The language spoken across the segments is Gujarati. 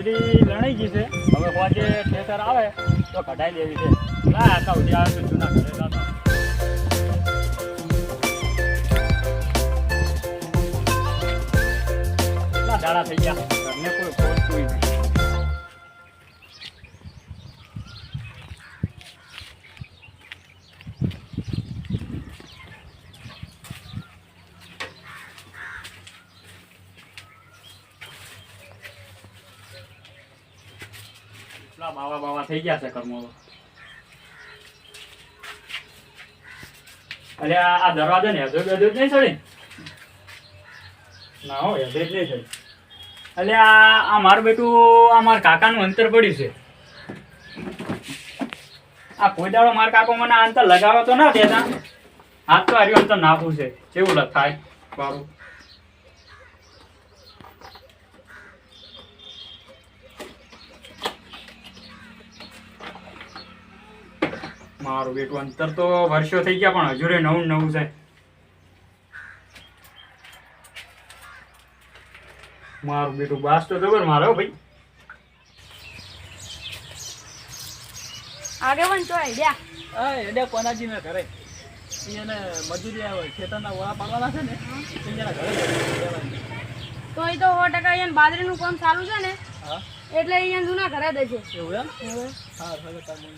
બધી લણાઈ ગઈ છે. હવે કોજે ઠેસર આવે તો કઢાઈ લેવી છે. લા આકા ઉડી આવે તો જૂના ઘરે જાતો. કેટલા દાડા થઈ ગયા ઘરને કોઈ પહોંચતું નહીં. બાવા થઈ ગયા છે કર્મો. અરે આ દરવાજા ને હજુ જ નહીં ચડી ના હો હજુ જ નહીં ચડી. એટલે આ મારું બેટું આ મારા કાકાનું અંતર પડ્યું છે. આ કોઈ દાડો મારા કાકો મને અંતર લગાવો તો ના દેતા. હાથ તો હાર્યું અંતર નાખવું છે કેવું થાય મારું. મારું બેટું અંતર તો વર્ષો થઈ ગયા પણ હજુ નવું નવું છે. મારું બેટું બાસ તો ખબર મારો ભાઈ. આગેવાન તો આઈડિયા એડિયા કોનાજી ને ઘરે એને મજૂરી આવે ખેતરના ઓળા પાડવાના છે ને એના ઘરે તો એ તો 100% અહીંયા બાજરીનું કામ ચાલુ છે ને એટલે અહીંયા જૂના ઘરે દે છે. એવું એમ હા હવે તમે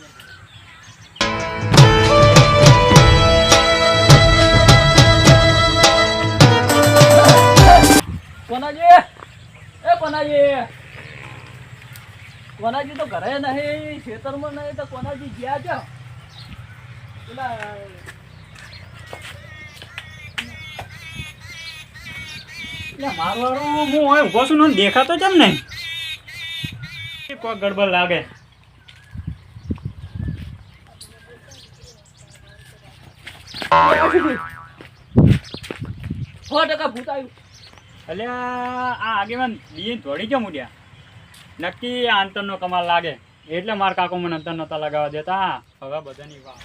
કોનાજી તો ઘરે નહીં ખેતરમાં નહીં તો કોનાજી ગયા છો પેલા મારવાળું હું હોય ઉભો છું ને દેખાતો કેમ નહીં કોઈ ગડબડ લાગે. અલ્યા આ આગેવાન દીન થોડી કેમ ઉડ્યા નક્કી આ અંતરનો કમાલ લાગે એટલે મારા કાકો મને અંતર નતા લગાવવા દેતા. હવે બધાની વાત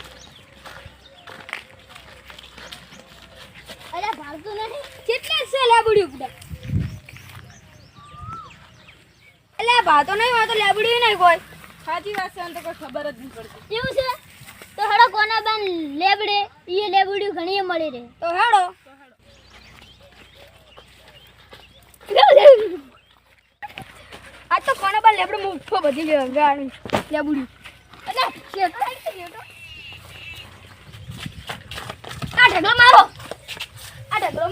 અરે ભાગતો નહીં કેટલા છે લેબડ્યું પડે. એટલે ભાતો નહીં હોય તો લેબડ્યું નહીં કોઈ. સાચી વાત છે તો કોઈ ખબર જ નહીં પડતી. એવું છે તો હેડો કોના બાન લેબડે ઈ લેબડ્યું ઘણી મળી રહે તો હેડો. આ તો કોના બાન લેબડે મુઠ્ઠો બધી લેબડ્યું એટલે શેઠો આ ઢગલો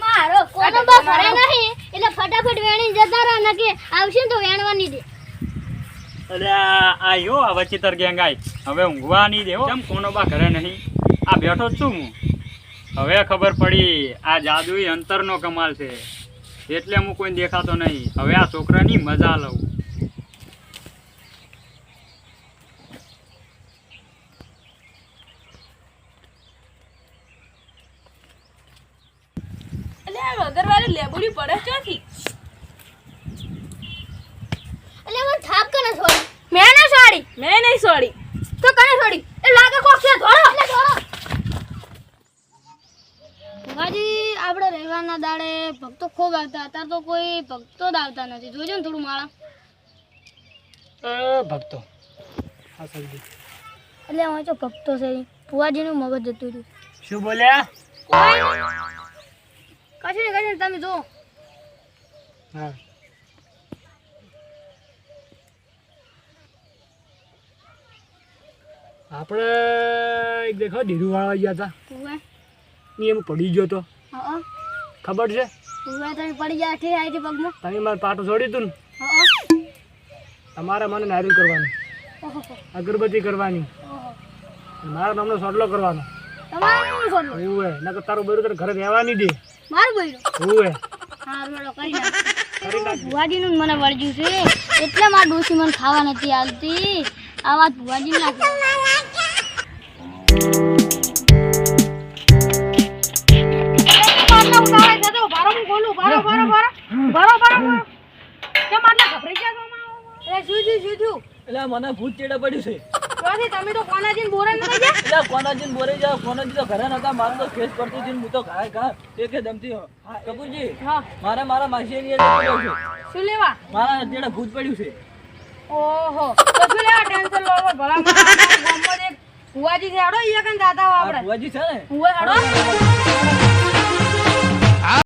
મારો કોનો બા ભરે નહીં એટલે ફટાફટ વેણી જતા રહો નકે આવશે તો વેણવા નહીં દે. અરે આ યો આ વચિતર ગેંગ આઈ હવે ઊંઘવા નહીં દેવો કેમ કોનો બા ઘરે નહીં આ બેઠો જ છું હું. હવે ખબર પડી આ જાદુઈ અંતરનો કમાલ છે એટલે હું કોઈ દેખાતો નહીં. હવે આ છોકરાની મજા લઉં. વગરવાળી લેબુડી પડે ચોથી એટલે મને થાપ કને છોડી મેં નહીં છોડી તો કને છોડી એ લાગે કોક છે ધોળો એટલે ધોળો. ગાજી આપણે રહેવાના દાડે ભક્તો ખૂબ આવતા હતા તો કોઈ ભક્તો જ આવતા નથી. જોજો ને થોડું માળા ભક્તો હા સમજી એટલે અમે તો ભક્તો છે પુવાજીનું મગજ જતું રહ્યું. શું બોલ્યા કશું નહીં તમે જો. હા આપણે એક દેખો ધીરુવાળા ગયા હતા ને એમ પડી ગયો તો ખબર છે. તમે પડી ગયા ઠે આવી પગમાં તમે મારે પાટો છોડી તું ને તમારે મને નારિયેળ કરવાનું અગરબત્તી કરવાની મારા નામનો સોટલો કરવાનો એવું હે નકર તારું બરું તને ઘરે રહેવા નહીં દે. મારું બૈરું એવું હે હારું હેડો કરી નાખ. ભુવાજીનું મને વળગ્યું છે એટલે મારા ડોસી મને ખાવા નથી આવતી. આ વાત ભુવાજી ના મને ભૂત ચેડા પડ્યું છે. તમે તો કોનાજીન બોરે નતા ગયા એટલે કોનાજીન બોરે જાવ કોનાજી તો ઘરે નતા મારું તો ખેસ પડતું હતું હું તો ઘા એક દમતી કપૂરજી હા મારા માસી શું લેવા મારા ચેડા ભૂત પડ્યું છે. ઓહો તો શું લેવા ટેન્શન લો ભલા ગામમાં એક ભુવાજી છે હેડો ઈ કન દાતા આપણે ભુવાજી છે ને ભુવા હેડો